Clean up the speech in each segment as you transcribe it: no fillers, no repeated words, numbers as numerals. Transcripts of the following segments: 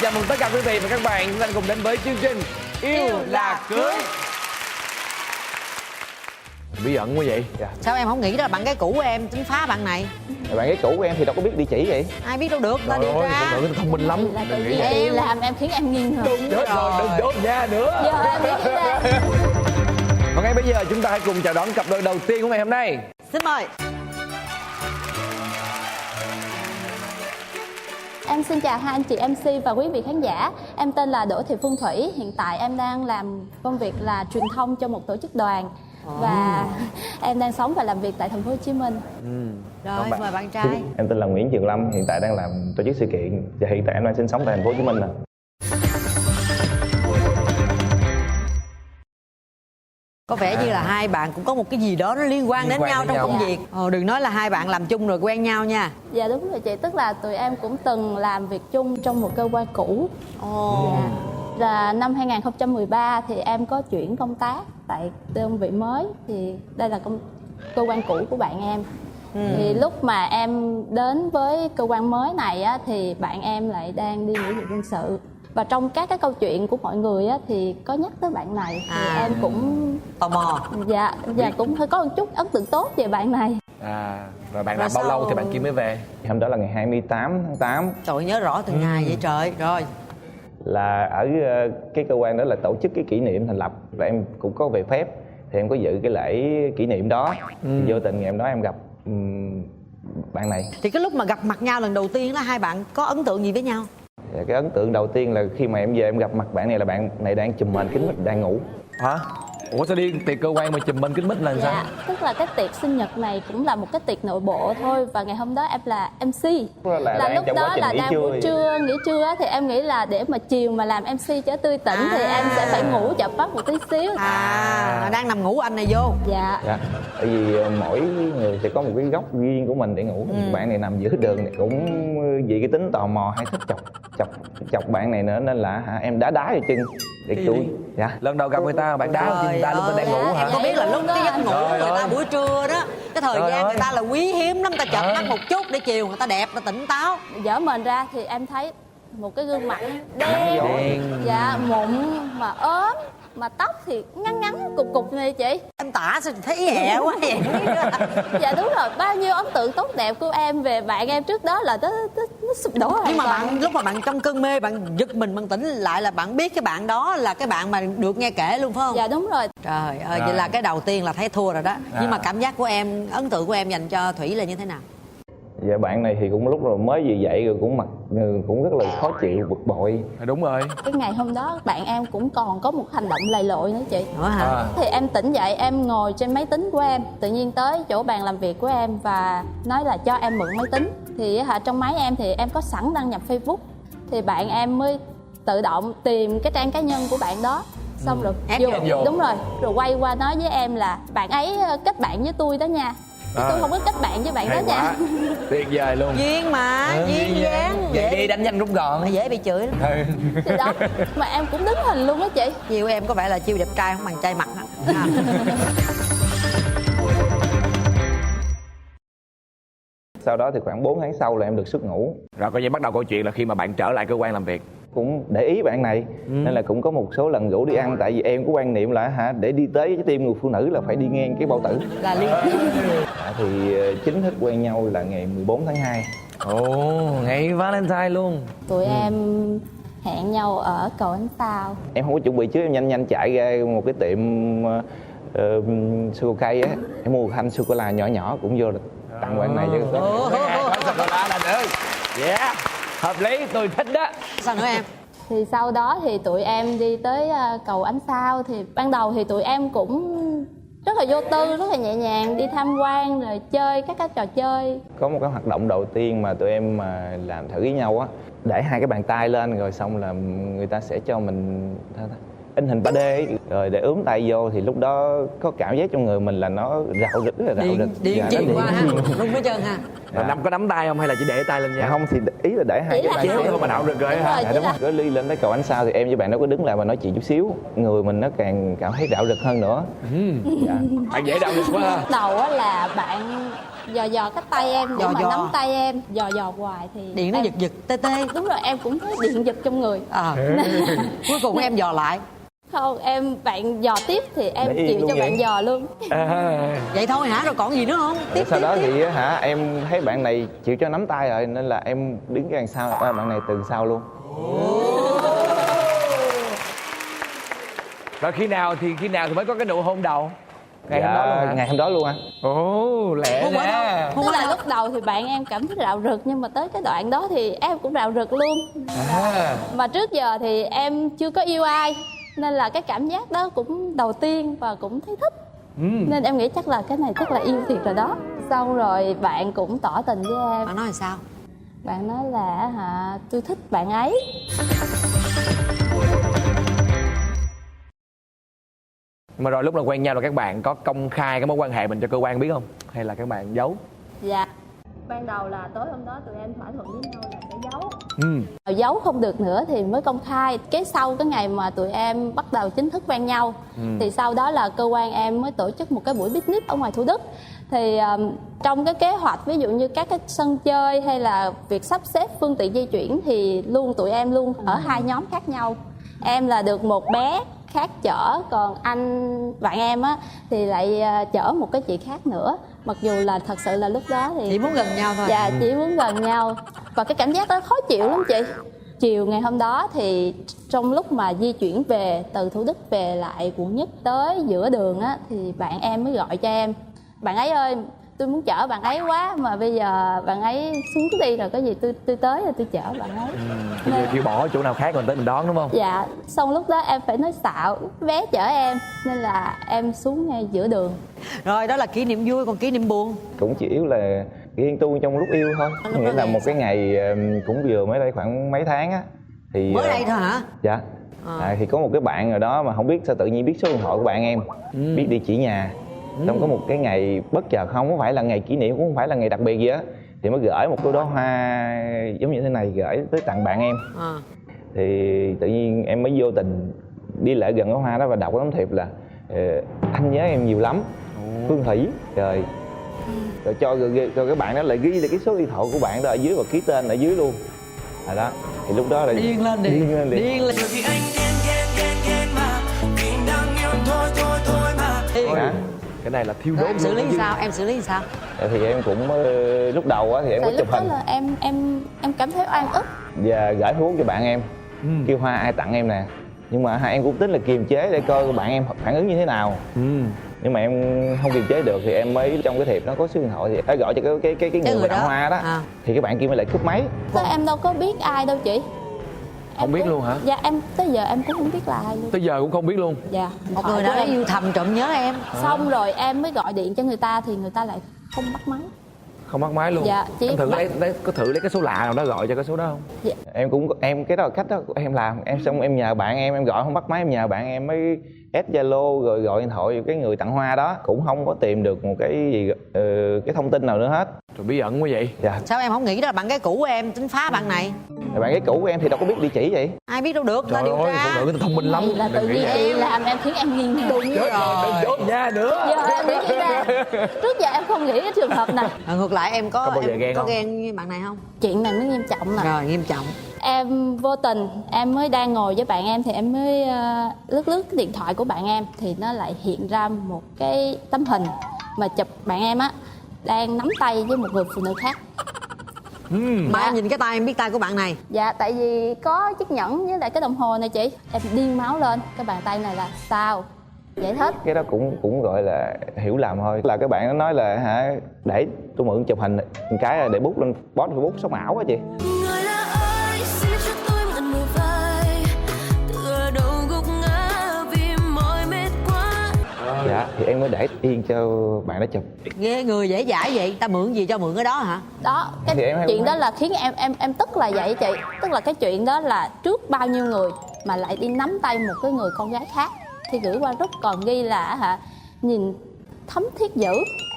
chào mừng tất cả quý vị và các bạn. Chúng ta cùng đến với chương trình Yêu Là Cưới. Bí ẩn quá vậy? Sao em không nghĩ đó là bạn gái cũ của em tính phá bạn này? Bạn gái cũ của em thì đâu có biết địa chỉ vậy. Ai biết đâu được, ta điều tra. Phụ nữ thông minh lắm. Là cái gì chị làm em khiến em nghi ngờ. Đúng Chết rồi, đừng đốt nha nữa. Giờ em biết cái đây. Và ngay bây giờ chúng ta hãy cùng chào đón cặp đôi đầu tiên của ngày hôm nay. Xin mời. Em xin chào hai anh chị MC và quý vị khán giả. Em tên là Đỗ Thị Phương Thủy. Hiện tại em đang làm công việc là truyền thông cho một tổ chức đoàn. Và em đang sống và làm việc tại thành phố Hồ Chí Minh. Rồi, mời bạn trai. Em tên là Nguyễn Trường Lâm, hiện tại đang làm tổ chức sự kiện và hiện tại em đang sinh sống tại thành phố Hồ Chí Minh nè. Có vẻ như là hai bạn cũng có một cái gì đó nó liên quan đến nhau trong công việc. Đừng nói là hai bạn làm chung rồi quen nhau nha. Dạ đúng rồi chị, tức là tụi em cũng từng làm việc chung trong một cơ quan cũ. Dạ. Là năm 2013 thì em có chuyển công tác tại đơn vị mới. Thì đây là cơ quan cũ của bạn em. Thì lúc mà em đến với cơ quan mới này á, thì bạn em lại đang đi nghĩa vụ quân sự. Và trong các cái câu chuyện của mọi người á, thì có nhắc tới bạn này. Thì em cũng tò mò. Dạ cũng hơi có một chút ấn tượng tốt về bạn này. Rồi bạn làm bao lâu thì bạn kia mới về? Hôm đó là ngày 28 tháng 8. Trời ơi, nhớ rõ từng ngày vậy trời. Rồi Là ở cái cơ quan đó là tổ chức cái kỷ niệm thành lập. Và em cũng có về phép. Thì em có dự cái lễ kỷ niệm đó. Thì vô tình ngày hôm đó em gặp bạn này. thì cái lúc mà gặp mặt nhau lần đầu tiên là hai bạn có ấn tượng gì với nhau? Cái ấn tượng đầu tiên là khi mà em về em gặp mặt bạn này là bạn này đang chùm mền kính mít đang ngủ. Hả? Ủa sao đi tiệc cơ quan mà chùm bên kính mít là sao? Dạ, tức là cái tiệc sinh nhật này cũng là một cái tiệc nội bộ thôi. Và ngày hôm đó em là MC. Là lúc đó là đang buổi trưa, nghỉ trưa á, thì em nghĩ là để mà chiều mà làm MC cho tươi tỉnh thì em sẽ phải ngủ chợp mắt một tí xíu. Đang nằm ngủ anh này vô. Dạ. Tại vì mỗi người sẽ có một cái góc riêng của mình để ngủ. Bạn này nằm giữa đường thì cũng vì cái tính tò mò hay thích chọc bạn này nữa nên là em đá vào chân để chui. Dạ. Lần đầu gặp người ta bạn đá người ta lúc mình đang ngủ hả? Em có biết là lúc cái giấc ngủ người ta buổi trưa đó, cái thời gian người ta là quý hiếm lắm, ta chợp mắt một chút để chiều người ta đẹp, ta tỉnh táo. Dở mền ra thì em thấy một cái gương mặt đen, dạ mụn mà ốm, mà tóc thì ngắn cục này chị. Em tả sao thấy hẹ quá vậy? Dạ đúng rồi, bao nhiêu ấn tượng tốt đẹp của em về bạn em trước đó là nó sụp đổ. Nhưng mà bạn lúc mà bạn trong cơn mê, bạn giật mình, bạn tỉnh lại là bạn biết cái bạn đó là cái bạn mà được nghe kể luôn phải không? Dạ đúng rồi. Trời ơi, vậy là cái đầu tiên là thấy thua rồi đó. Nhưng mà cảm giác của em, ấn tượng của em dành cho Thủy là như thế nào? Dạ bạn này thì cũng lúc rồi mới vừa dậy rồi cũng mặt cũng rất là khó chịu, bực bội. Đúng rồi. Cái ngày hôm đó bạn em cũng còn có một hành động lầy lội nữa chị. Nữa hả? Thì em tỉnh dậy, em ngồi trên máy tính của em, tự nhiên tới chỗ bàn làm việc của em và nói là cho em mượn máy tính. Thì trong máy em thì em có sẵn đăng nhập Facebook. Thì bạn em mới tự động tìm cái trang cá nhân của bạn đó. Xong rồi vô. Đúng rồi. Rồi quay qua nói với em là bạn ấy kết bạn với tôi đó nha. Tôi không có kết bạn với bạn đó nha. Tuyệt vời luôn. Duyên mà, duyên dáng. Vậy đi đánh nhanh rút gọn. Mà dễ bị chửi lắm. Thì đó, mà em cũng đứng hình luôn đó chị. Chiều em có vẻ là chiêu đẹp trai không bằng trai mặt hả? Sau đó thì khoảng 4 tháng sau là em được xuất ngũ. Rồi coi như bắt đầu câu chuyện là khi mà bạn trở lại cơ quan làm việc. Cũng để ý bạn này nên là cũng có một số lần rủ đi ăn. Tại vì em có quan niệm là để đi tới với tim người phụ nữ là phải đi ngang cái bao tử. Là liên. Thì chính thức quen nhau là ngày 14 tháng 2. Ồ, ngày Valentine luôn. Tụi em hẹn nhau ở cầu Ánh Sao. Em không có chuẩn bị trước, em nhanh chạy ra một cái tiệm sô cây á. Em mua một thanh sô cô la nhỏ nhỏ cũng vô tặng bạn này cho Sô cô la là được. Yeah, hợp lý, tôi thích đó. Sao nữa em? Thì sau đó thì tụi em đi tới cầu Ánh Sao. Thì ban đầu thì tụi em cũng rất là vô tư, rất là nhẹ nhàng, đi tham quan rồi chơi các cái trò chơi. Có một cái hoạt động đầu tiên mà tụi em làm thử với nhau á, để hai cái bàn tay lên rồi xong là người ta sẽ cho mình in hình 3D ấy. Rồi để ướm tay vô thì lúc đó có cảm giác trong người mình là nó rạo rực, rất là rạo rực. Điện truyền qua ha, đúng hết trơn ha. Có nắm tay không hay là chỉ để tay lên nha? Không thì ý là để hai cái chéo thôi mà đạo rực rồi hả? Đúng rồi. Cứ đi lên tới cầu Ánh Sao thì em với bạn đó có đứng lại và nói chuyện chút xíu, người mình nó càng cảm thấy rạo rực hơn nữa. Bạn dễ đạo rực quá ha. Đầu á là bạn dò cái tay em để Dò mà dò. nắm tay em, dò hoài thì Điện nó em- giật giật tê tê. Đúng rồi, em cũng thấy điện giật trong người. Cuối cùng em dò lại. Không, bạn dò tiếp thì em Để yên chịu luôn cho vậy? bạn dò luôn. Vậy thôi hả, rồi còn gì nữa không? Tiếp Sau tiếp đó tiếp. thì hả em thấy bạn này chịu cho nắm tay rồi nên là em đứng cái đằng sau, bạn này từ sau luôn. Rồi khi nào thì mới có cái nụ hôn đầu? Ngày hôm đó luôn hả? Ngày hôm đó luôn anh. Ồ, lẹ Hôn ở nha. đâu? Hôn Tức ở là đâu? lúc đầu thì bạn em cảm thấy rạo rực, nhưng mà tới cái đoạn đó thì em cũng rạo rực luôn. Mà trước giờ thì em chưa có yêu ai, nên là cái cảm giác đó cũng đầu tiên và cũng thấy thích. Nên em nghĩ chắc là cái này chắc là yêu thiệt rồi đó. Xong rồi bạn cũng tỏ tình với em. Bạn nói là sao? Bạn nói là tôi thích bạn ấy. Mà rồi lúc nào quen nhau là các bạn có công khai cái mối quan hệ mình cho cơ quan biết không? Hay là các bạn giấu? Dạ. Ban đầu là tối hôm đó tụi em thỏa thuận với nhau là sẽ giấu. Ừ. Giấu không được nữa thì mới công khai. Cái sau cái ngày mà tụi em bắt đầu chính thức quen nhau thì sau đó là cơ quan em mới tổ chức một cái buổi picnic ở ngoài Thủ Đức. Thì trong cái kế hoạch ví dụ như các cái sân chơi hay là việc sắp xếp phương tiện di chuyển thì tụi em luôn ở hai nhóm khác nhau. Em là được một bé khác chở, còn bạn em á thì lại chở một cái chị khác nữa. Mặc dù là thật sự là lúc đó thì Chỉ muốn gần nhau thôi. dạ chỉ muốn gần nhau. Và cái cảm giác đó khó chịu lắm chị. Chiều ngày hôm đó thì trong lúc mà di chuyển về từ Thủ Đức về lại quận Nhất, tới giữa đường á thì bạn em mới gọi cho em: bạn ấy ơi, tôi muốn chở bạn ấy quá mà bây giờ bạn ấy xuống đi rồi, có gì tôi tới rồi tôi chở bạn ấy. Bây giờ kêu bỏ chỗ nào khác mình tới mình đón đúng không? Dạ, xong lúc đó em phải nói xạo bé chở em, nên là em xuống ngay giữa đường. Rồi đó là kỷ niệm vui, còn kỷ niệm buồn. Cũng chỉ yếu là ghen tuông trong lúc yêu thôi. Lúc Có nghĩa đó là ghen một sao? cái ngày cũng vừa mới đây khoảng mấy tháng á thì Mới đây thôi hả? dạ. Thì có một cái bạn ở đó mà không biết sao tự nhiên biết số điện thoại của bạn em, biết địa chỉ nhà. Xong có một cái ngày bất chợt, không có phải là ngày kỷ niệm, cũng không phải là ngày đặc biệt gì á, thì mới gửi một cái đóa hoa giống như thế này gửi tới tặng bạn em. Thì tự nhiên em mới vô tình đi lại gần cái hoa đó và đọc cái tấm thiệp là anh nhớ em nhiều lắm, Phương Thủy. Rồi cho cái bạn đó lại ghi lại cái số điện thoại của bạn đó ở dưới và ký tên ở dưới luôn. Rồi đó, thì lúc đó là Điên lên đi. điên lên. Điên lên. Ôi, cái này là thiêu Rồi đốt em xử luôn lý đó chứ. sao? Em xử lý sao? Thì em cũng lúc đầu á thì em có Tại chụp lúc đó hình là em cảm thấy oan ức. và gửi Facebook cho bạn em, kêu hoa ai tặng em nè. Nhưng mà em cũng tính là kiềm chế để coi bạn em phản ứng như thế nào. Nhưng mà em không kiềm chế được thì em mới trong cái thiệp nó có số điện thoại thì phải gọi cho cái người người mà tặng đó. hoa đó. Thì cái bạn kia mới lại cúp máy. Tới em đâu có biết ai đâu chị. Không biết luôn hả? Dạ em tới giờ em cũng không biết là ai luôn. Tới giờ cũng không biết luôn. Dạ. Một người nào đó yêu thầm trộm nhớ em. Xong rồi em mới gọi điện cho người ta thì người ta lại không bắt máy. Không bắt máy luôn. Dạ, chỉ Em thử bắt- có thử lấy cái số lạ nào đó gọi cho cái số đó không? Em cái đó là cách đó em làm. Em xong em nhờ bạn em gọi không bắt máy, em nhờ bạn em mới add Zalo rồi gọi điện thoại cái người tặng hoa đó, cũng không có tìm được một cái gì cái thông tin nào nữa hết. Rồi bí ẩn quá vậy. Dạ. Sao em không nghĩ đó là bạn gái cũ của em tính phá bạn này? Bạn cái cũ của em thì đâu có biết địa chỉ vậy. Ai biết đâu được, ta Trời điều ơi, tra. phụ nữ người ta thông minh lắm. Này là tự Đừng nghĩ nhiên vậy. chị làm em khiến em nghi ngờ. Đúng Chết rồi, đừng chốt nha nữa. Giờ em nghĩ ra. Trước giờ em không nghĩ cái trường hợp này. Ngược lại em có bao giờ em ghen có không? ghen với bạn này không? Chuyện này mới nghiêm trọng nè. Rồi nghiêm trọng. Em vô tình em mới đang ngồi với bạn em thì em mới lướt cái điện thoại của bạn em thì nó lại hiện ra một cái tấm hình mà chụp bạn em á đang nắm tay với một người phụ nữ khác. Mà em nhìn cái tay em biết tay của bạn này. Dạ tại vì có chiếc nhẫn với lại cái đồng hồ này chị. Em điên máu lên, cái bàn tay này là sao? Giải thích. Cái đó cũng gọi là hiểu lầm thôi. Là các bạn nó nói là hả, để tôi mượn chụp hình một cái là để bút lên post Facebook sống ảo á chị. Người là ai xin cho tôi mượn một vai, tựa đầu gục ngã vì mỏi mệt quá. Dạ thì em mới để yên cho bạn đó chụp. Ghê người dễ dãi vậy, ta mượn gì cho mượn cái đó hả? Đó, cái Thì em- chuyện đó là khiến em tức là vậy chị. Tức là cái chuyện đó là trước bao nhiêu người mà lại đi nắm tay một cái người con gái khác thì gửi qua group còn ghi là nhìn thấm thiết dữ.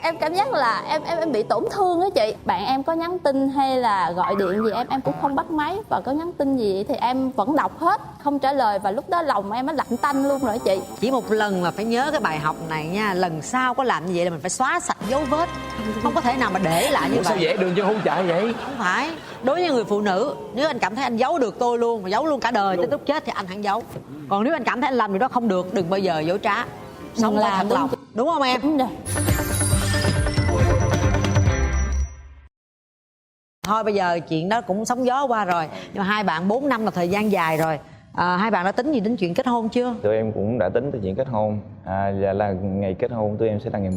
em cảm giác là em bị tổn thương á chị. Bạn em có nhắn tin hay là gọi điện gì em cũng không bắt máy, và có nhắn tin gì thì em vẫn đọc hết, không trả lời, và lúc đó lòng em nó lạnh tanh luôn rồi chị. Chỉ một lần mà phải nhớ cái bài học này nha, lần sau có làm như vậy là mình phải xóa sạch dấu vết, không có thể nào mà để lại như Ủa, sao vậy. dễ đường cho hôn chạy vậy? Không phải, đối với người phụ nữ, nếu anh cảm thấy anh giấu được tôi luôn, mà giấu luôn cả đời tới lúc chết thì anh hẳn giấu. Còn nếu anh cảm thấy anh làm điều đó không được, đừng bao giờ dối trá, sống là thật lòng, đúng không em? Đúng rồi. Thôi bây giờ chuyện đó cũng sóng gió qua rồi, nhưng mà hai bạn 4 năm là thời gian dài rồi. Hai bạn đã tính gì đến chuyện kết hôn chưa? Tụi em cũng đã tính tới chuyện kết hôn. Là ngày kết hôn tụi em sẽ là ngày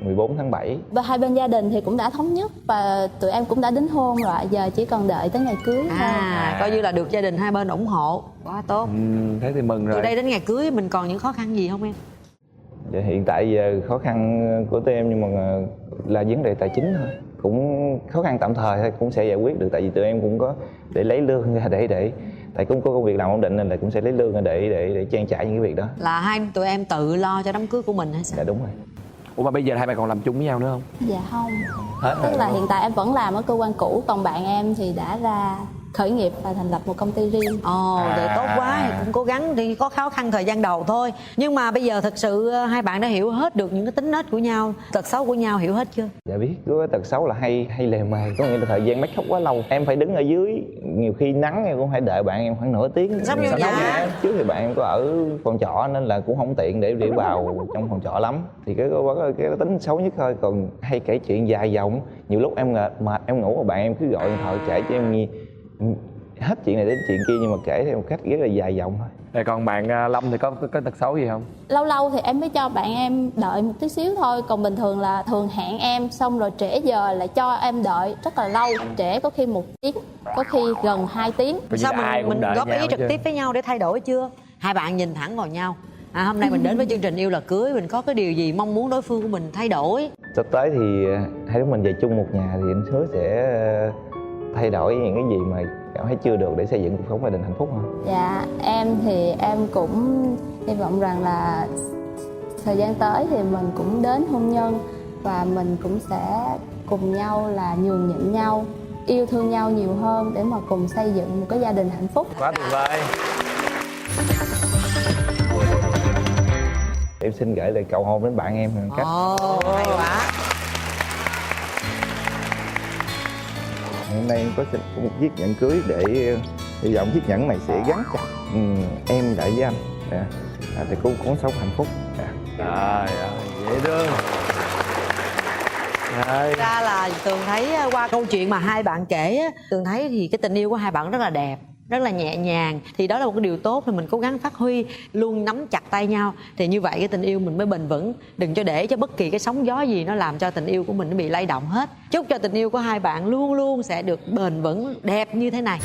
14 tháng 7. Và hai bên gia đình thì cũng đã thống nhất và tụi em cũng đã đính hôn rồi, giờ chỉ còn đợi tới ngày cưới thôi. Coi như là được gia đình hai bên ủng hộ, quá tốt. Thế thì mừng rồi. Từ đây đến ngày cưới mình còn những khó khăn gì không em? Dạ, hiện tại giờ khó khăn của tụi em nhưng mà là vấn đề tài chính thôi, cũng khó khăn tạm thời thôi, cũng sẽ giải quyết được. Tại vì tụi em cũng có để lấy lương ra để tại cũng có công việc làm ổn định nên là cũng sẽ lấy lương ra để trang trải những cái việc đó. Là hai tụi em tự lo cho đám cưới của mình hay sao? Dạ đúng rồi. Ủa mà bây giờ hai bạn còn làm chung với nhau nữa không? Dạ không. Hết Tức rồi. là hiện tại em vẫn làm ở cơ quan cũ, còn bạn em thì đã ra khởi nghiệp và thành lập một công ty riêng. Vậy tốt quá, thì cũng cố gắng, thì có khó khăn thời gian đầu thôi. Nhưng mà bây giờ thật sự hai bạn đã hiểu hết được những cái tính nết của nhau, tật xấu của nhau, hiểu hết chưa? Dạ biết, có tật xấu là hay lề mề, có nghĩa là thời gian make up quá lâu, em phải đứng ở dưới, nhiều khi nắng em cũng phải đợi bạn em khoảng nửa tiếng. Xong vô nhà. Trước thì bạn em có ở phòng trọ nên là cũng không tiện để vào trong phòng trọ lắm, thì cái tính xấu nhất thôi. Còn hay kể chuyện dài dòng, nhiều lúc em mệt em ngủ mà bạn em cứ gọi điện thoại kể cho em nghe hết chuyện này đến chuyện kia, nhưng mà kể theo một cách rất là dài dòng thôi. Rồi còn bạn Lâm thì có tật xấu gì không? Lâu lâu thì em mới cho bạn em đợi một tí xíu thôi, còn bình thường là thường hẹn em xong rồi trễ giờ lại cho em đợi rất là lâu, trễ có khi 1 tiếng, có khi gần 2 tiếng. Sao mình góp ý trực tiếp với nhau để thay đổi chưa? Hai bạn nhìn thẳng vào nhau. Hôm nay mình đến với chương trình Yêu Là Cưới, mình có cái điều gì mong muốn đối phương của mình thay đổi? Sắp tới thì hai đứa mình về chung một nhà thì anh hứa sẽ thay đổi những cái gì mà cảm thấy chưa được để xây dựng cuộc sống gia đình hạnh phúc hơn. Dạ, em thì em cũng hy vọng rằng là thời gian tới thì mình cũng đến hôn nhân và mình cũng sẽ cùng nhau là nhường nhịn nhau, yêu thương nhau nhiều hơn để mà cùng xây dựng một cái gia đình hạnh phúc. Quá tuyệt vời. Em xin gửi lời cầu hôn đến bạn em bằng cách Hay quá. hôm nay em có xin một chiếc nhẫn cưới để hy vọng chiếc nhẫn này sẽ gắn chặt em lại với anh thì cũng sống hạnh phúc. Trời ơi, dễ thương. Thật ra là Tường thấy qua câu chuyện mà hai bạn kể á, Tường thấy thì cái tình yêu của hai bạn rất là đẹp, rất là nhẹ nhàng. Thì đó là một cái điều tốt, thì mình cố gắng phát huy, luôn nắm chặt tay nhau, thì như vậy cái tình yêu mình mới bền vững. Đừng cho để cho bất kỳ cái sóng gió gì nó làm cho tình yêu của mình nó bị lay động hết. Chúc cho tình yêu của hai bạn luôn luôn sẽ được bền vững, đẹp như thế này.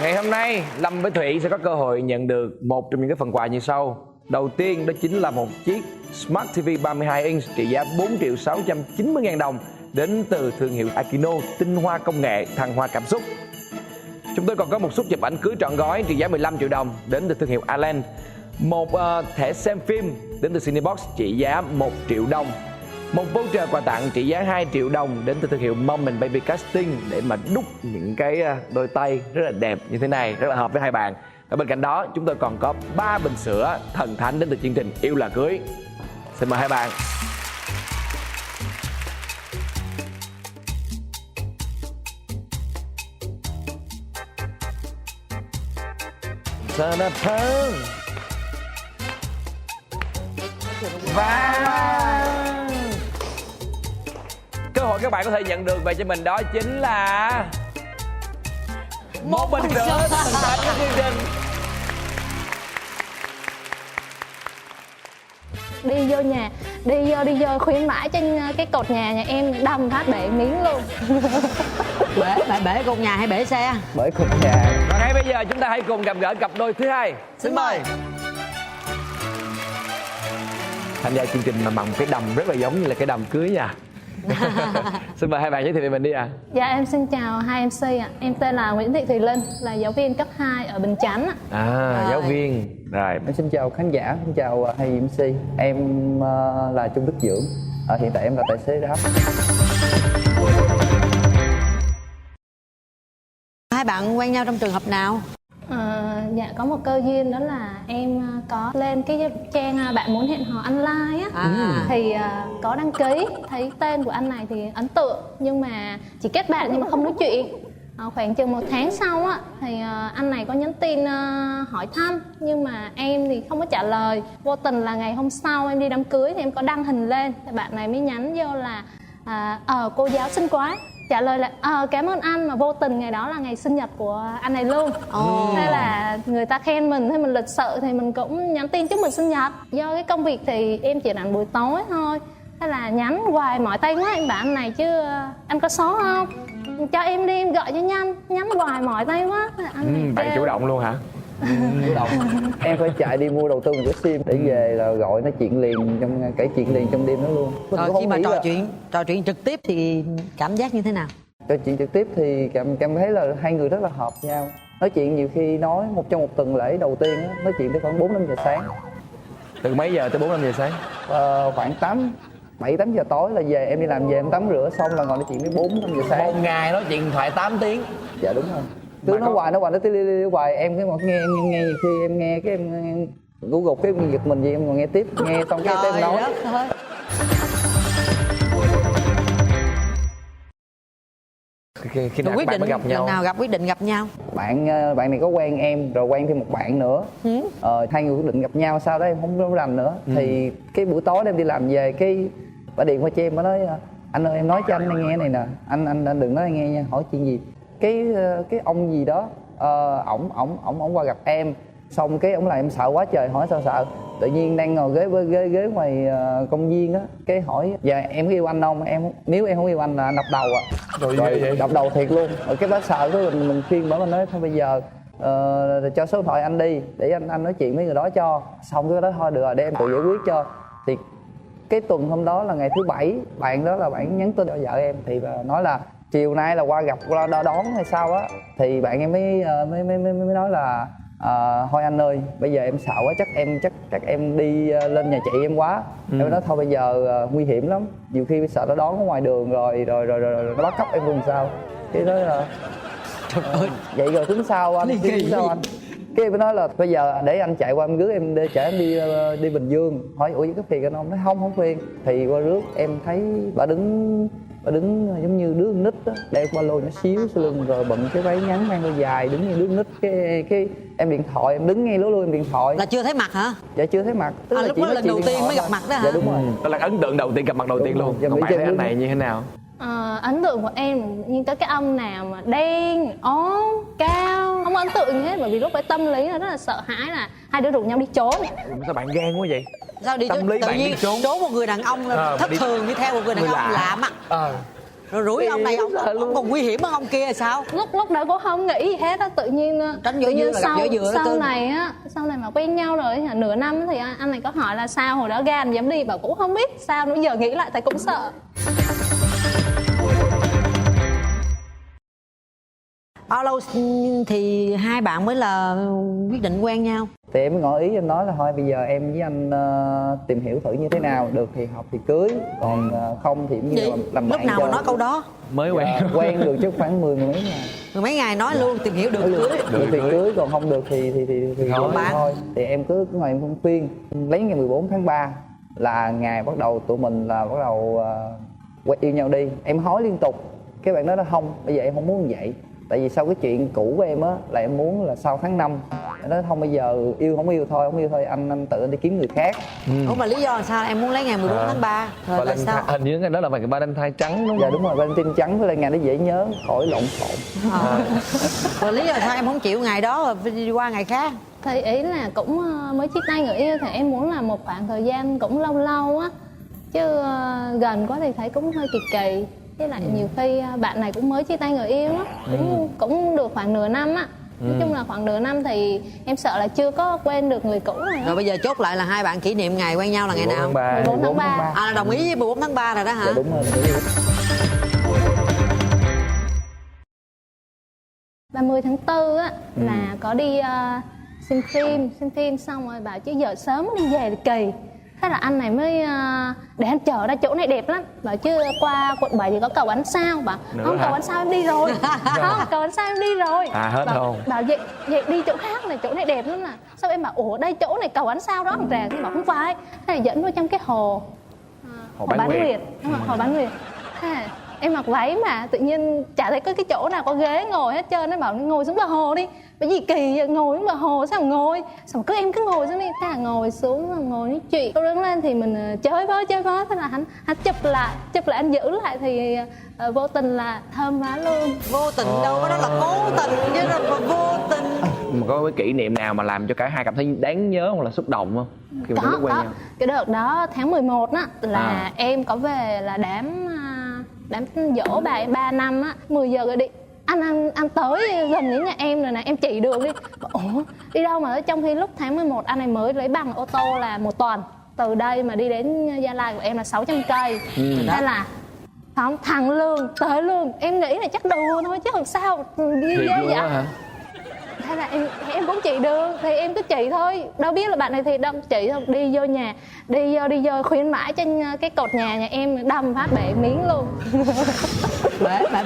Ngày hôm nay Lâm với Thụy sẽ có cơ hội nhận được một trong những cái phần quà như sau. Đầu tiên đó chính là một chiếc Smart TV 32 inch trị giá 4.690.000 đồng đến từ thương hiệu Akino, tinh hoa công nghệ, thăng hoa cảm xúc. Chúng tôi còn có một suất chụp ảnh cưới trọn gói trị giá 15 triệu đồng đến từ thương hiệu Allen. Một thẻ xem phim đến từ Cinebox trị giá 1 triệu đồng. Một voucher quà tặng trị giá 2 triệu đồng đến từ thương hiệu Mom and Baby Casting để mà đúc những cái đôi tay rất là đẹp như thế này, rất là hợp với hai bạn. Ở bên cạnh đó chúng tôi còn có 3 bình sữa thần thánh đến từ chương trình Yêu Là Cưới. Xin mời hai bạn. Và cơ hội các bạn có thể nhận được về cho mình đó chính là một bình sữa thần thánh của chương trình. đi vô khuyến mãi trên cái cột nhà em đâm phát bể miếng luôn. Bể cột nhà hay bể xe? Bởi cột nhà. Và ngay bây giờ chúng ta hãy cùng gặp gỡ cặp đôi thứ hai. Xin mời. Tham gia chương trình mà bằng cái đầm rất là giống như là cái đầm cưới nha. Xin mời hai bạn giới thiệu về mình đi ạ. Dạ em xin chào hai MC ạ. Em tên là Nguyễn Thị Thùy Linh, là giáo viên cấp 2 ở Bình Chánh ạ. À, giáo viên. Rồi. Em xin chào khán giả, xin chào hai MC. Em là Trung Đức Dưỡng. Hiện tại em là tài xế Grab. Hai bạn quen nhau trong trường hợp nào? Dạ có một cơ duyên, đó là em có lên cái trang bạn muốn hẹn hò online á, thì có đăng ký, thấy tên của anh này thì ấn tượng, nhưng mà chỉ kết bạn nhưng mà không nói chuyện. Khoảng chừng 1 tháng sau á thì anh này có nhắn tin hỏi thăm, nhưng mà em thì không có trả lời. Vô tình là ngày hôm sau em đi đám cưới thì em có đăng hình lên, thì bạn này mới nhắn vô là cô giáo xinh quá. Trả lời là cảm ơn anh, mà vô tình ngày đó là ngày sinh nhật của anh này luôn. Thế là người ta khen mình, thế mình lịch sự thì mình cũng nhắn tin chúc mừng sinh nhật. Do cái công việc thì em chỉ rảnh buổi tối thôi, thế là nhắn hoài mỏi tay quá. Em bảo anh này chứ anh có số không, cho em đi em gọi cho nhanh. Nhắn hoài mỏi tay quá. Anh này Bạn kêu. chủ động luôn hả? Chủ động. Em phải chạy đi mua đầu tư một cái sim để về là gọi, nó chuyện liền trong kể chuyện liền trong đêm đó luôn. Mình Rồi cũng khi không mà nghĩ trò chuyện trực tiếp thì cảm giác như thế nào? trò chuyện trực tiếp thì cảm thấy là hai người rất là hợp nhau. Nói chuyện nhiều khi nói trong một tuần lễ đầu tiên á, nói chuyện tới khoảng 4-5 giờ sáng. Từ mấy giờ tới 4-5 giờ sáng? Khoảng 7-8 giờ tối là về, em đi làm về em tắm rửa xong là ngồi nói chuyện đến 4-5 giờ sáng. Một ngày nói chuyện điện thoại 8 tiếng. Dạ đúng rồi. Cứ nói hoài nó tí hoài, em cái nghe nhiều khi em nghe cái em Google cái em giật mình gì em còn nghe tiếp, nghe xong cái em nói. Khi nào các bạn mới gặp nhau? Quyết định gặp nhau? Bạn này có quen em rồi quen thêm một bạn nữa. Hai người quyết định gặp nhau, sau đó em không rành nữa. Thì cái buổi tối em đi làm về, cái bà điện qua cho em, bà nói anh ơi em nói cho anh nghe này nè, anh đừng nói nghe nha. Hỏi chuyện gì? Cái ông gì đó ổng qua gặp em, xong cái ổng làm em sợ quá trời. Hỏi sao sợ, tự nhiên đang ngồi ghế ngoài công viên á, cái hỏi dạ em có yêu anh không? Nếu em không yêu anh là anh đập đầu ạ. Rồi vậy? Đập đầu thiệt luôn. Rồi cái bác sợ cái mình khuyên bà, mình nói thôi bây giờ cho số điện thoại anh đi để anh nói chuyện với người đó cho. Xong cái đó thôi được rồi, để em tự giải quyết cho. Thì cái tuần hôm đó là ngày thứ Bảy, bạn đó là bạn nhắn tin cho vợ em, thì bà nói là chiều nay là qua gặp đón hay sao á. Thì bạn em mới nói là thôi anh ơi bây giờ em sợ quá, chắc em đi lên nhà chị em quá. Em nói thôi bây giờ nguy hiểm lắm, nhiều khi sợ nó đón ở ngoài đường rồi nó bắt cóc em luôn sao. Cái đó là vậy rồi tính sao anh, tính sao anh. Cái em mới nói là bây giờ để anh chạy qua em rước em, chở em đi Bình Dương. Hỏi ủa có phiền anh không? Nói không phiền. Thì qua rước em thấy bà đứng giống như đứa nít á, đeo ba lô nhỏ xíu sau lưng, rồi bận cái váy ngắn mang đôi dài, đứng như đứa nít. Cái em điện thoại, em đứng ngay lối luôn em điện thoại. Là chưa thấy mặt hả? Dạ chưa thấy mặt. Tức là lúc chỉ đó nói lần chuyện đầu điện tiên thoại mới gặp thôi. mặt đó hả? Dạ đúng rồi. Đó là ấn tượng đầu tiên, gặp mặt đầu tiên luôn. Dạ, Còn bạn bây thấy giờ anh này như thế nào? Ấn tượng của em nhưng có cái ông nào mà đen, ốm, cao, không có ấn tượng gì hết, bởi vì lúc đấy tâm lý là rất là sợ hãi, là hai đứa rủ nhau đi trốn. Sao bạn gan quá vậy? Sao đi Tâm lý tự bạn đi nhiên trốn. trốn một người đàn ông thất đi- thường đi theo một người đàn ông lạ mặt, rồi rủi ông này ông còn nguy hiểm hơn ông kia là sao? Lúc đó cũng không nghĩ gì hết á, tự nhiên Tránh giữa dừa là gặp giữa dừa đó sau cưng. này mà quen nhau rồi nửa năm thì anh này có hỏi là sao hồi đó gan dám đi, bảo cũng không biết sao nữa, giờ nghĩ lại thấy cũng sợ. Bao lâu thì hai bạn mới là quyết định quen nhau? Thì em mới ngỏ ý, em nói là thôi bây giờ em với anh tìm hiểu thử như thế nào, được thì học thì cưới, còn không thì cũng như làm bạn. Lúc nào mà nói câu đó? Mới quen. Quen được chứ khoảng 10 mấy ngày. Mười mấy ngày nói luôn, tìm hiểu được cưới. Được thì cưới, còn không được thì thôi. Thì em cứ ngoài em không khuyên. Lấy ngày 14 tháng 3 là ngày bắt đầu tụi mình là bắt đầu yêu nhau đi. Em hối liên tục, cái bạn nói nó không, bây giờ em không muốn như vậy. Tại vì sau cái chuyện cũ của em á là em muốn là sau tháng 5. Em nói không, bây giờ không yêu thôi, anh tự anh đi kiếm người khác. Ủa mà lý do là sao em muốn lấy ngày 14 tháng 3? Rồi là sao? Hình như cái đó là ngày Valentine trắng đúng không? Dạ đúng rồi, Valentine trắng với lại ngày đó dễ nhớ, khỏi lộn xộn. Rồi lý do là sao em không chịu ngày đó rồi đi qua ngày khác? Thì ý là cũng mới chia tay người yêu thì em muốn là một khoảng thời gian cũng lâu á, chứ gần quá thì thấy cũng hơi kỳ kỳ. Với lại nhiều khi bạn này cũng mới chia tay người yêu á, cũng được khoảng nửa năm á, Nói chung là khoảng nửa năm thì em sợ là chưa có quên được người cũ này. Rồi bây giờ chốt lại là hai bạn kỷ niệm ngày quen nhau là ngày nào? 14 tháng 3. À, là đồng ý với 14 tháng 3 rồi đó hả? Dạ đúng rồi. 30 tháng 4 á là có đi xem phim xong rồi bảo chứ giờ sớm đi về thì kỳ. Thế là anh này mới để anh chờ ra chỗ này đẹp lắm. Bảo chứ qua quận 7 thì có cầu ánh sao. Bảo không, cầu ánh sao em đi rồi. Không, cầu ánh sao em đi rồi. À hết không? Bảo vậy đi chỗ khác này, chỗ này đẹp lắm nè. Sao em bảo ủa đây chỗ này cầu ánh sao đó thằng Trà. Thì bảo không phải. Thế là dẫn vô trong cái hồ Bán Nguyệt. Đúng rồi, hồ Bán Nguyệt. Thế là em mặc váy mà tự nhiên chả thấy có cái chỗ nào có ghế ngồi hết trơn. Nó bảo ngồi xuống bờ hồ đi. Cái gì kỳ vậy, ngồi xuống bờ hồ sao ngồi. Xong cứ em cứ ngồi xuống đi. Thế là ngồi xuống rồi ngồi nói chuyện. Tôi đứng lên thì mình chơi với. Thế là hắn chụp lại anh giữ lại thì vô tình là thơm má luôn. Vô tình đâu có, đó là cố tình chứ đâu mà vô tình. Mà có cái kỷ niệm nào mà làm cho cả hai cảm thấy đáng nhớ hoặc là xúc động không? Khi mà lúc quen nhau. Cái đợt đó tháng 11 á là em có về là đám dỗ bà em 3 năm á, 10 giờ rồi đi. Anh tới gần đến nhà em rồi nè, em chỉ đường đi. Ủa, đi đâu mà trong khi lúc tháng 11 anh này mới lấy bằng ô tô là 1 tuần. Từ đây mà đi đến Gia Lai của em là 600 cây. Thế là không, thằng Lương tới luôn. Em nghĩ là chắc đùa thôi chứ làm sao đi ghê vậy. Thế là em cũng chỉ đường thì em cứ chỉ thôi, đâu biết là bạn này thì đâm chỉ thôi. Đi vô nhà, đi vô khuyến mãi trên cái cột nhà em đâm phát bể miếng luôn.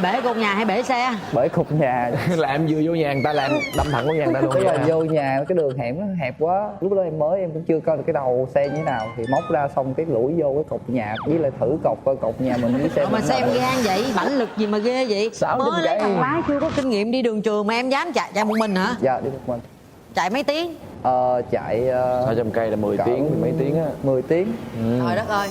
Bể cột nhà hay bể xe? Bởi cục nhà. Là em vừa vô nhà người ta làm đâm thẳng vào nhà người ta luôn. Tức là vô nhà cái đường hẻm nó hẹp quá. Lúc đó em cũng chưa coi được cái đầu xe như thế nào thì móc ra xong cái lủi vô cái cột nhà với lại thử cột coi cột nhà mình với xe. Mà xem gan vậy, bản lực gì mà ghê vậy? 600 mới lấy bằng lái chưa có kinh nghiệm đi đường trường mà em dám chạy một mình hả? Dạ đi một mình. Chạy mấy tiếng? Chạy 600 cây là 10 tiếng, mấy tiếng á. 10 tiếng. Trời đất ơi.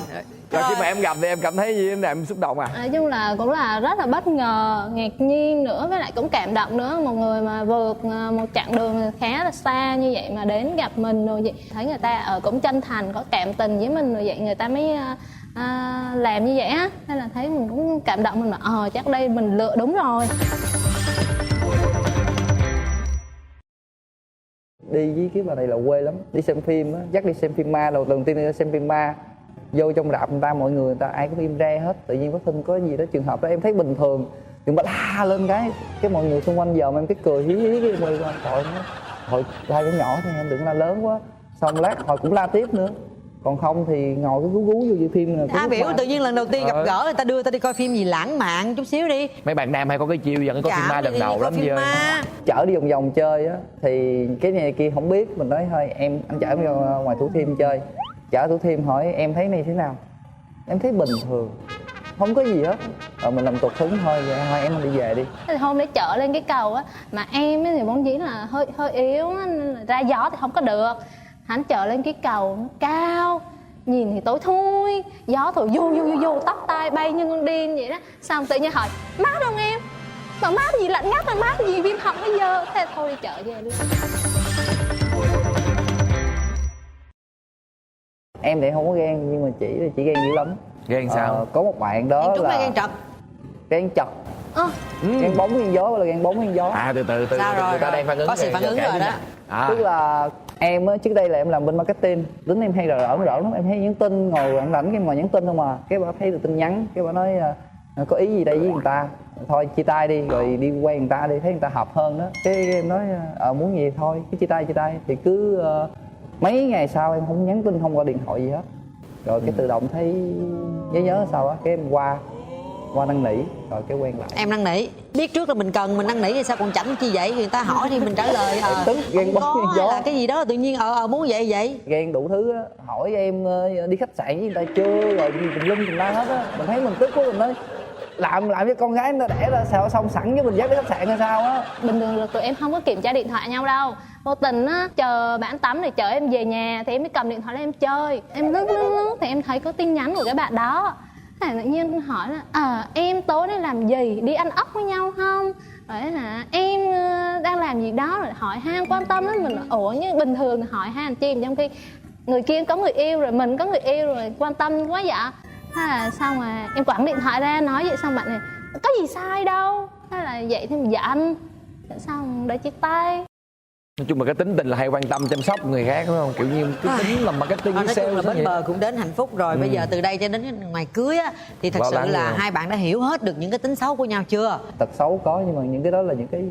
Rồi khi mà em gặp thì em cảm thấy gì, em xúc động à? Nói chung là cũng là rất là bất ngờ, ngạc nhiên nữa, với lại cũng cảm động nữa. Một người mà vượt một chặng đường khá là xa như vậy mà đến gặp mình rồi vậy, thấy người ta cũng chân thành, có cảm tình với mình rồi vậy người ta mới làm như vậy á. Nên là thấy mình cũng cảm động, mình mà chắc đây mình lựa đúng rồi. Đi với cái bà này là quê lắm, đi xem phim á, dắt đi xem phim ma. Đầu tiên đi xem phim ma, vô trong rạp người ta mọi người ta ai cũng im re hết, tự nhiên phát sinh có gì đó trường hợp đó em thấy bình thường, đừng bắt la lên cái mọi người xung quanh dòm em cái cười hí cái quay qua thôi la cái nhỏ thôi em đừng la lớn quá. Xong lát hồi cũng la tiếp nữa, còn không thì ngồi cái gú vô dự phim này. Biểu tự nhiên lần đầu tiên gặp gỡ người ta đưa ta đi coi phim gì lãng mạn chút xíu đi. Mấy bạn nam hay có cái chiêu dẫn coi phim ma lần đầu lắm chơi. Chở đi vòng vòng chơi á thì cái này kia không biết, mình nói thôi anh chở em ra ngoài Thủ Thiêm chơi. Chở Thủ Thiêm hỏi em thấy này thế nào, em thấy bình thường không có gì hết, rồi mình làm tục hứng thôi, vậy thôi em đi về đi. Thì hôm để chở lên cái cầu á mà em thì vốn dĩ là hơi yếu á, nên là ra gió thì không có được. Hắn chở lên cái cầu nó cao, nhìn thì tối thui, gió thổi vô tóc tai bay như con điên vậy đó. Xong tự nhiên hỏi mát không em, mà mát gì lạnh ngắt, mà mát gì viêm họng bây giờ. Thế thôi đi chợ về luôn. Em thì không có ghen nhưng mà chị ghen dữ lắm. Ghen sao? Có một bạn đó em là ghen trật. Ghen chật. Ghen bóng ghen gió là ghen bóng ghen gió. Từ sao rồi, người ta đang phản ứng, có sự phản ứng rồi đó. Tức là em á, trước đây là em làm bên marketing, tính em hay rỡ lắm, em hay nhắn tin, ngồi rảnh em ngồi nhắn tin không à. Cái bà thấy được tin nhắn, cái bà nói có ý gì đây với người ta, thôi chia tay đi rồi đi quen người ta đi, thấy người ta hợp hơn đó. Cái em nói muốn gì thôi cứ chia tay thì cứ mấy ngày sau em không nhắn tin, không gọi điện thoại gì hết. Rồi cái tự động thấy nhớ sao á, cái em qua năn nỉ rồi cái quen lại. Em năn nỉ, biết trước là mình cần mình năn nỉ thì sao còn chảnh chi vậy, người ta hỏi thì mình trả lời tức ghen bóng ghen gió là cái gì đó tự nhiên muốn vậy ghen đủ thứ á. Hỏi em đi khách sạn với người ta chưa, rồi tùm lum tùm la hết á. Mình thấy mình tức quá, mình nói làm cho con gái người ta đẻ ra sao xong sẵn với mình dắt đi khách sạn hay sao á. Bình thường là tụi em không có kiểm tra điện thoại nhau đâu. Vô tình á, chờ bạn tắm để chở em về nhà thì em mới cầm điện thoại lên em chơi. Em lướt thì em thấy có tin nhắn của cái bạn đó. Thế tự nhiên hỏi là em tối nay làm gì, đi ăn ốc với nhau không? Rồi em đang làm gì đó, rồi hỏi han quan tâm lắm. Mình ủa như bình thường hỏi han chi, trong khi người kia có người yêu rồi, mình có người yêu rồi, quan tâm quá vậy. Thế là xong rồi em quẳng điện thoại ra nói vậy, xong bạn này có gì sai đâu. Thế là vậy thì mình giận xong để chia tay. Nói chung là cái tính tình là hay quan tâm chăm sóc người khác đúng không, kiểu như cái tính là marketing với Nói sale chung là giống bến vậy. bờ cũng đến hạnh phúc rồi. Bây giờ từ đây cho đến ngày cưới á thì thật Lo sự lắng là nhiều. hai bạn đã hiểu hết được những cái tính xấu của nhau chưa? Tật xấu có, nhưng mà những cái đó là những cái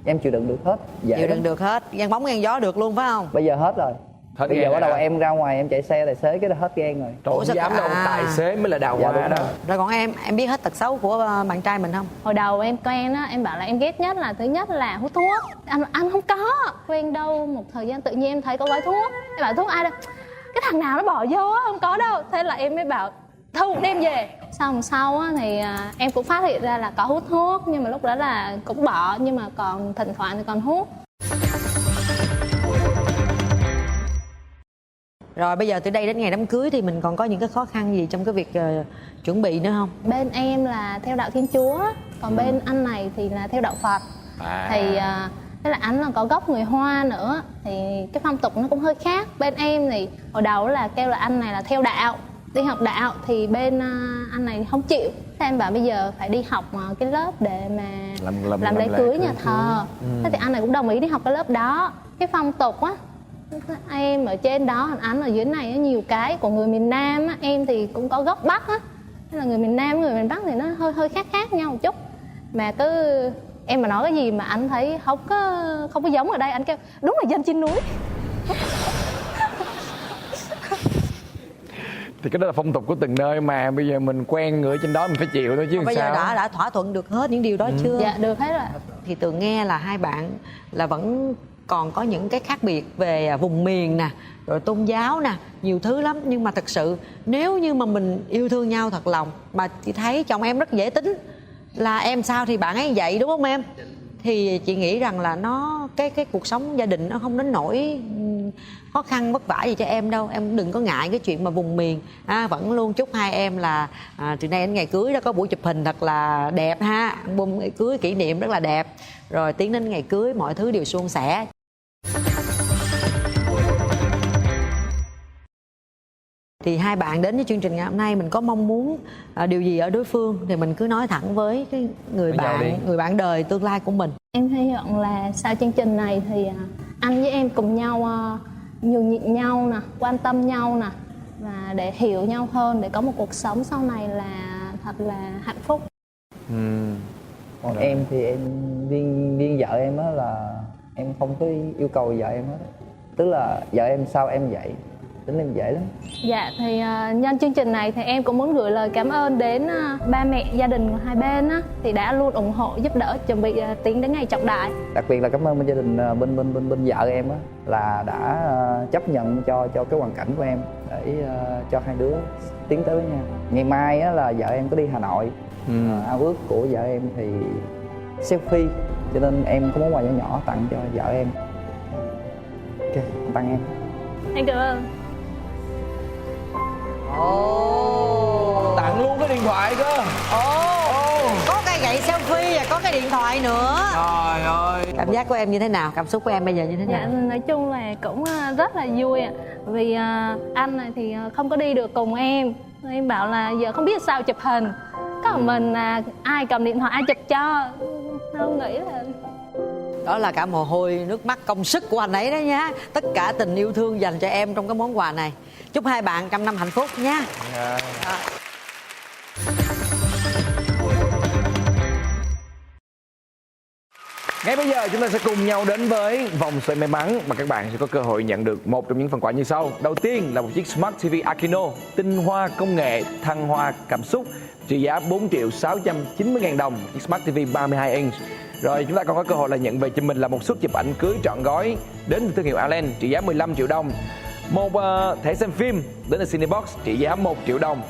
em chịu đựng được hết. Dễ Chịu lắm. đựng được hết, gan bóng gan gió được luôn phải không? Bây giờ hết rồi. Hết Bây ghen giờ bắt đầu rồi hả? em ra ngoài em chạy xe tài xế cái đó hết ghen rồi. Trời, Ủa, không sao dám đâu, à? tài xế mới là đào Dạ, hoa đúng đó. rồi. Rồi còn em biết hết tật xấu của bạn trai mình không? Hồi đầu em quen á, em bảo là em ghét nhất là thứ nhất là hút thuốc. Anh không có. Quen đâu một thời gian tự nhiên em thấy có gói thuốc. Em bảo thuốc ai đâu? Cái thằng nào nó bỏ vô á, không có đâu. Thế là em mới bảo thu đem về. Xong sau á thì em cũng phát hiện ra là có hút thuốc, nhưng mà lúc đó là cũng bỏ, nhưng mà còn thỉnh thoảng thì còn hút. Rồi bây giờ từ đây đến ngày đám cưới thì mình còn có những cái khó khăn gì trong cái việc chuẩn bị nữa không? Bên em là theo đạo Thiên Chúa, còn bên anh này thì là theo đạo Phật. Thì thế là anh là có gốc người Hoa nữa, thì cái phong tục nó cũng hơi khác. Bên em thì hồi đầu là kêu là anh này là theo đạo, đi học đạo, thì bên anh này không chịu. Thế em bảo bây giờ phải đi học cái lớp để mà làm lễ cưới nhà thờ. Thế thì anh này cũng đồng ý đi học cái lớp đó. Cái phong tục á, em ở trên đó, anh ở dưới này á, nhiều cái của người miền Nam á, em thì cũng có gốc Bắc á, nên là người miền Nam người miền Bắc thì nó hơi khác nhau một chút. Mà cứ em mà nói cái gì mà anh thấy không có giống ở đây, anh kêu đúng là dân trên núi. Thì cái đó là phong tục của từng nơi mà bây giờ mình quen người ở trên đó mình phải chịu thôi chứ Bây giờ sao. đã thỏa thuận được hết những điều đó chưa? Dạ được hết rồi. Thì Tường nghe là hai bạn là vẫn còn có những cái khác biệt về vùng miền nè, rồi tôn giáo nè, nhiều thứ lắm. Nhưng mà thật sự nếu như mà mình yêu thương nhau thật lòng, mà chị thấy chồng em rất dễ tính, là em sao thì bạn ấy vậy đúng không em? Thì chị nghĩ rằng là cái cuộc sống gia đình nó không đến nỗi khó khăn vất vả gì cho em đâu. Em đừng có ngại cái chuyện mà vùng miền. Vẫn luôn chúc hai em là từ nay đến ngày cưới đó có buổi chụp hình thật là đẹp ha, album ngày cưới kỷ niệm rất là đẹp, rồi tiến đến ngày cưới mọi thứ đều suôn sẻ. Thì hai bạn đến với chương trình ngày hôm nay, mình có mong muốn điều gì ở đối phương thì mình cứ nói thẳng với cái người Với nhau đi. người bạn đời tương lai của mình. Em hy vọng là sau chương trình này thì anh với em cùng nhau nhường nhịn nhau nè, quan tâm nhau nè, và để hiểu nhau hơn, để có một cuộc sống sau này là thật là hạnh phúc. Còn em thì em riêng vợ em á là em không có yêu cầu vợ em hết. Tức là vợ em sao em vậy, tính em dễ lắm. Dạ thì nhân chương trình này thì em cũng muốn gửi lời cảm ơn đến ba mẹ, gia đình của hai bên á, thì đã luôn ủng hộ giúp đỡ chuẩn bị tiến đến ngày trọng đại. Đặc biệt là cảm ơn bên gia đình bên vợ em á, là đã chấp nhận cho cái hoàn cảnh của em để cho hai đứa tiến tới với nhau. Ngày mai á là vợ em có đi Hà Nội, ao ước của vợ em thì selfie, cho nên em có món quà nhỏ nhỏ tặng cho vợ em. Ok, tặng em. Em cảm ơn. Tặng luôn cái điện thoại cơ. Có cái gậy selfie và có cái điện thoại nữa. Trời ơi. Cảm giác của em như thế nào? Cảm xúc của em bây giờ như thế Dạ, nào? nói chung là cũng rất là vui ạ. Vì anh này thì không có đi được cùng em. Em bảo là giờ không biết sao chụp hình. Có mình ai cầm điện thoại ai chụp cho. Không nghĩ là... Đó là cả mồ hôi, nước mắt, công sức của anh ấy đó nhá. Tất cả tình yêu thương dành cho em trong cái món quà này. Chúc hai bạn trăm năm hạnh phúc nha. Ngay bây giờ chúng ta sẽ cùng nhau đến với vòng xoay may mắn mà các bạn sẽ có cơ hội nhận được một trong những phần quà như sau. Đầu tiên là một chiếc Smart TV Aquino tinh hoa công nghệ thăng hoa cảm xúc trị giá 4.690.000 đồng, chiếc Smart TV 32 inch. Rồi chúng ta còn có cơ hội là nhận về cho mình là một suất chụp ảnh cưới trọn gói đến từ thương hiệu Allen trị giá 15 triệu đồng. Một thẻ xem phim đến từ Cinebox trị giá 1 triệu đồng.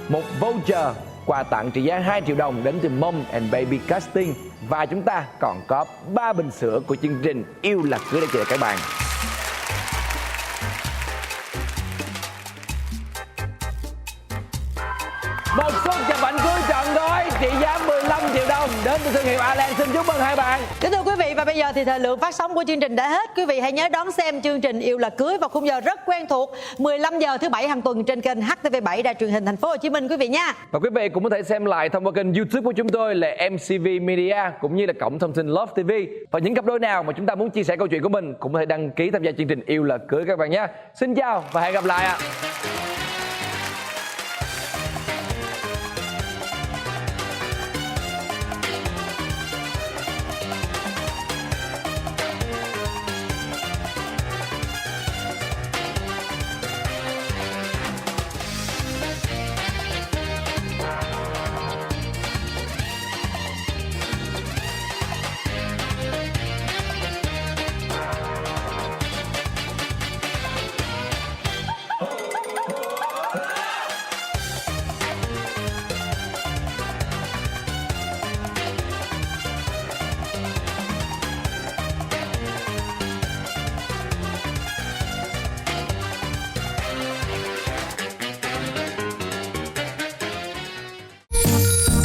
Một voucher quà tặng trị giá 2 triệu đồng đến từ Mom and Baby Casting. Và chúng ta còn có 3 bình sữa của chương trình Yêu Là Cưới để chờ các bạn. Một suất chụp ảnh cưới trọn gói trị giá 15 triệu đồng đến từ thương hiệu Alan. Xin chúc mừng hai bạn. Kính thưa quý vị, và bây giờ thì thời lượng phát sóng của chương trình đã hết. Quý vị hãy nhớ đón xem chương trình Yêu Là Cưới vào khung giờ rất quen thuộc 15 giờ thứ Bảy hàng tuần trên kênh HTV7 Đài Truyền hình Thành phố Hồ Chí Minh quý vị nha. Và quý vị cũng có thể xem lại thông qua kênh YouTube của chúng tôi là MCV Media, cũng như là cổng thông tin Love TV. Và những cặp đôi nào mà chúng ta muốn chia sẻ câu chuyện của mình cũng có thể đăng ký tham gia chương trình Yêu Là Cưới các bạn nhé. Xin chào và hẹn gặp lại ạ.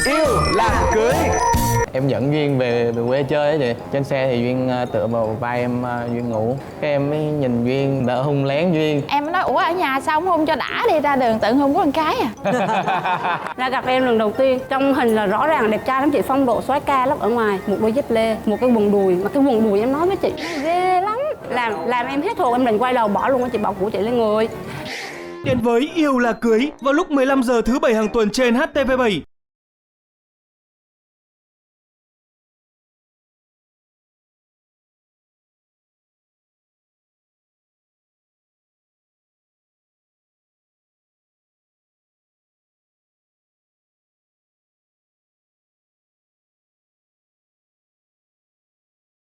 Yêu Là Cưới. Em dẫn Duyên về quê chơi ấy chị. Trên xe thì Duyên tựa vào vai em, Duyên ngủ. Cái em mới nhìn Duyên, đỡ hung lén Duyên. Em nói ủa ở nhà sao không hôn cho đã đi, ra đường tự hôn có con cái à. Ra gặp em lần đầu tiên, trong hình là rõ ràng đẹp trai lắm chị, phong độ soái ca lắm. Ở ngoài một đôi dép lê, một cái quần đùi, mà cái quần đùi em nói với chị ghê lắm, làm em hết hồn, em định quay đầu bỏ luôn á chị, bỏ của chị lên người. Đến với Yêu Là Cưới vào lúc 15 giờ thứ Bảy hàng tuần trên HTV7.